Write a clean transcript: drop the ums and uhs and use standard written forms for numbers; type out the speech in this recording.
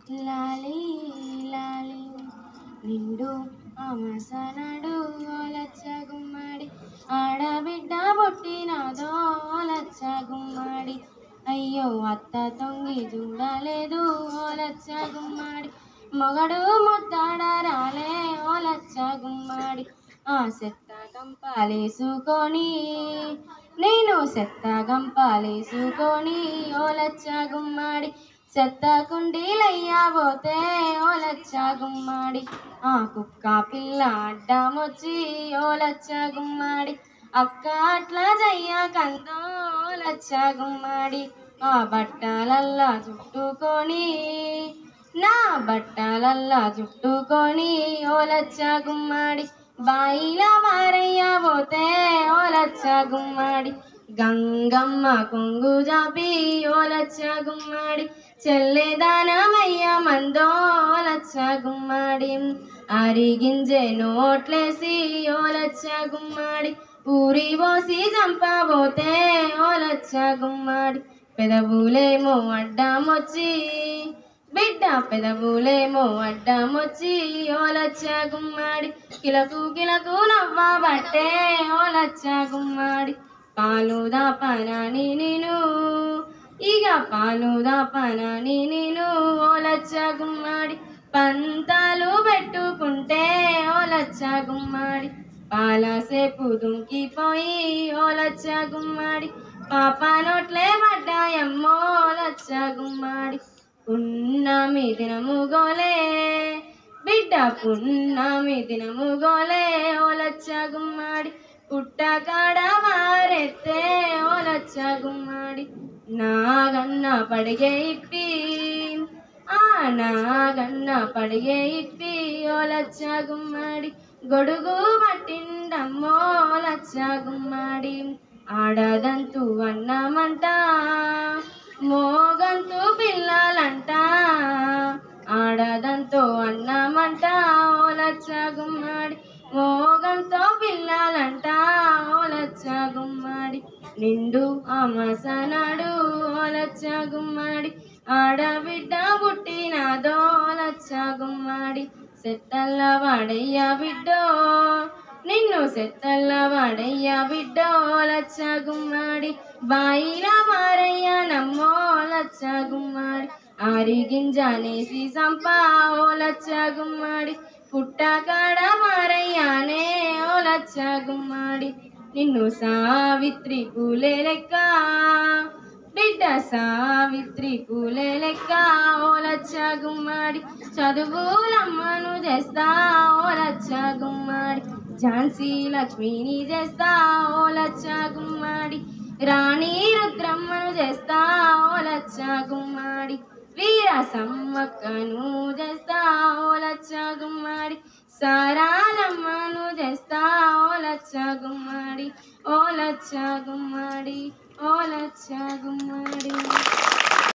లాలి లాలి నిండు అమసనడు ఓలచ్చ గుమ్మడి ఆడబిడ్డ పుట్టినదో ఓలచ్చ గుమ్మడి అయ్యో అత్త తొంగి చూడలేదు ఓలచ్చ గుమ్మడి మొగడు ముద్దాడరాలే ఓలచ్చ గుమ్మడి ఆ సెత్త గంపాలేసుకొని నేను సెత్త గంపాలేసుకొని ఓలచ్చ గుమ్మడి చెత్త కుండీలయ్యబోతే ఓలచ్చ గుమ్మడి ఆ కుక్క పిల్ల అడ్డమొచ్చి ఓలచ్చ గుమ్మడి అక్క అట్లా చెయ్యకందో ఓలచ్చ గుమ్మడి ఆ బట్టలల్లా చుట్టుకొని నా బట్టలల్లా చుట్టుకొని ఓలచ్చ గుమ్మడి బాయిల వారయ్యబోతే ఓలచ్చ గుమ్మడి గంగమ్మ కొంగు జాపి ఓలచ్చ గుమ్మడి చెల్లేదానమయ్య మందో ఓలచ్చ గుమ్మడి అరిగింజే నోట్లేసి ఓలచ్చ గుమ్మడి ఊరి పోసి చంపబోతే ఓలచ్చ గుమ్మడి పెదవులేమో అడ్డమొచ్చి బిడ్డ పెదవులేమో అడ్డమొచ్చి ఓలచ్చ గుమ్మడి కిలకు కిలకు నవ్వబట్టే ఓలచ్చ గుమ్మడి పాలు దాపనని నేను ఇక పాలు దాపనని నేను ఓలచ్చ గుమ్మడి పంతాలు పెట్టుకుంటే ఓలచ్చ గుమ్మడి పాలసేపు దుంకిపోయి ఓలచ్చ గుమ్మడి పాప నోట్లే పడ్డాయమ్మో ఓలచ్చ గుమ్మడి పున్నమి దినము గోలే బిడ్డ పున్నమి దినము గోలే ఓలచ్చ గుమ్మడి పుట్టకాడ వారెత్తే ఓలచ్చ గుమ్మడి నాగన్న పడిగే ఇప్పి నాగన్న పడిగే ఇప్పి ఓలచ్చ గుమ్మడి గొడుగు పట్టిండమ్మో ఓలచ్చ గుమ్మడి ఆడదంతు అన్నమంట మోగంతు పిల్లలంట ఆడదంతో అన్నమంట ఓలచ్చ గుమ్మడి మోగంతో పిల్లలంట ఓలచ్చ గుమ్మడి నిండు అమసనడు ఓలచ్చ గుమ్మడి ఆడబిడ్డ పుట్టినదో ఓలచ్చ గుమ్మడి సెత్తల్ల వాడయ్య బిడ్డో నిన్ను సెత్తల్ల వాడయ్య బిడ్డో ఓలచ్చ గుమ్మడి బాయిల మారయ్య నమ్మో ఓలచ్చ గుమ్మడి ఆరిగింజనేసి సంప ఓలచ్చ గుమ్మడి పుట్టకాడ మారయ్యానే ఓలచ్చ గుమ్మడి నిన్ను సావిత్రి పూలే లెక్క బిడ్డ సావిత్రి పూలే లెక్క ఓలచ్చ గుమ్మడి చదువులమ్మను చేస్తా ఓలచ్చ గుమ్మడి ఝాన్సీ లక్ష్మిని చేస్తా ఓలచ్చ గుమ్మడి రాణి రుద్రమ్మను చేస్తా ఓలచ్చ గుమ్మడి వీర సమ్మక్కను చేస్తా ఓలచ్చ గుమ్మడి సారాలమ్మను చేస్తా ఓలచ్చ గుమ్మడి ఓలచ్చ గుమ్మడి ఓలచ్చ గుమ్మడి.